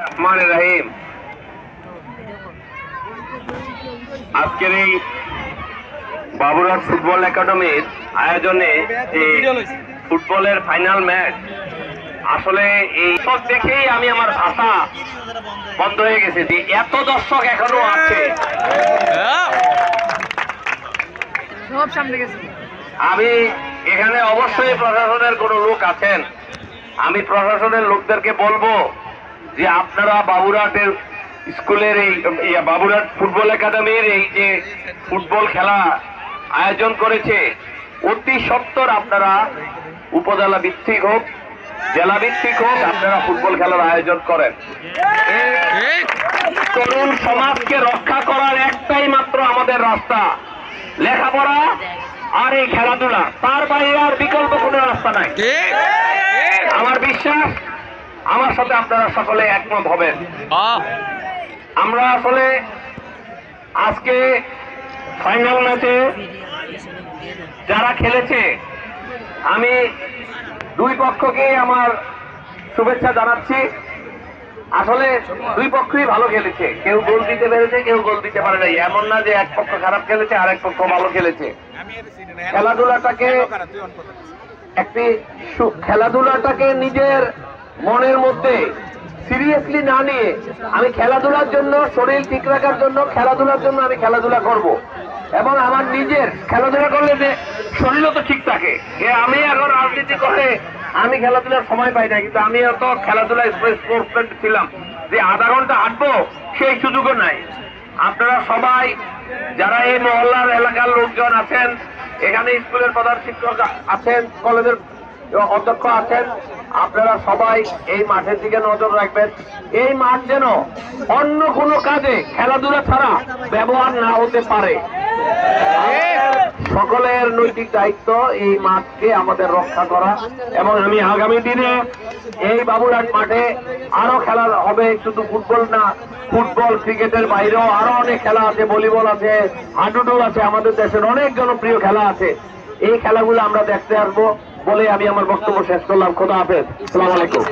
রহমানির রহিম। আজকের এই বাবুরহাট ফুটবল একাডেমির আয়োজনে যে ফুটবলের ফাইনাল ম্যাচ, আসলে এই সব দেখেই আমি আমার ভাষা বন্ধ হয়ে গেছে যে এত দর্শক এখনো আছে। আমি এখানে অবশ্যই প্রশাসনের কোনো লোক আছেন, আমি প্রশাসনের লোকদেরকে বলবো যে আপনারা বাবুরহাটের স্কুলের এই বাবুরহাট ফুটবল একাডেমির এই যে ফুটবল খেলা আয়োজন করেছে, অতি সত্বর আপনারা উপজেলা ভিত্তিক হোক, জেলা ভিত্তিক হোক, আপনারা ফুটবল খেলার আয়োজন করেন। তরুণ সমাজকে রক্ষা করার একটাই মাত্র আমাদের রাস্তা, লেখাপড়া আর এই খেলাধুলা, তার বাইরে আর বিকল্প কোনো রাস্তা নাই। আমার বিশ্বাস আমার সাথে আপনারা সকলে একমত হবেন। আমরা আসলে আজকে ফাইনাল ম্যাচে যারা খেলেছে, আমি দুই পক্ষকে আমার শুভেচ্ছা জানাচ্ছি। আসলে দুই পক্ষই ভালো খেলেছে, কেউ গোল দিতে পেরেছে, কেউ গোল দিতে পারে নাই। এমন না যে এক পক্ষ খারাপ খেলেছে আর এক পক্ষ ভালো খেলেছে। খেলাধুলাটাকে নিজের মনের মধ্যে সিরিয়াসলি না নিয়ে, আমি খেলাধুলার জন্য, শরীর ঠিক রাখার জন্য, খেলাধুলার জন্য আমি খেলাধুলা করব, এবং আমার নিজের খেলাধুলা করলে যে শরীরও তো ঠিক থাকে। আমি এখন রাজনীতি করে আমি খেলাধুলার সময় পাই না, কিন্তু আমি এত খেলাধুলা স্পোর্টসম্যান ছিলাম যে আধা ঘন্টা হাঁটবো সেই সুযোগও নাই। আপনারা সবাই যারা এই মহল্লার এলাকার লোকজন আছেন, এখানে স্কুলের প্রধান শিক্ষক আছেন, কলেজের অধ্যক্ষ আছেন, আপনারা সবাই এই মাঠের দিকে নজর রাখবেন। এই মাঠ যেন অন্য কোনো কাজে খেলাধুলা ছাড়া ব্যবহার না হতে পারে। সকলের নৈতিক দায়িত্ব এই মাঠকে আমাদের রক্ষা করা, এবং আমি আগামী দিনে এই বাবুরহাট মাঠে আরো খেলা হবে। শুধু ফুটবল না, ফুটবল ক্রিকেটের বাইরেও আরো অনেক খেলা আছে, ভলিবল আছে, হাডুডু আছে, আমাদের দেশের অনেক জনপ্রিয় খেলা আছে। এই খেলাগুলো আমরা দেখতে আসবো বলে আমি আমার বক্তব্য শেষ করলাম। খোদা হাফেজ, আসসালামু আলাইকুম।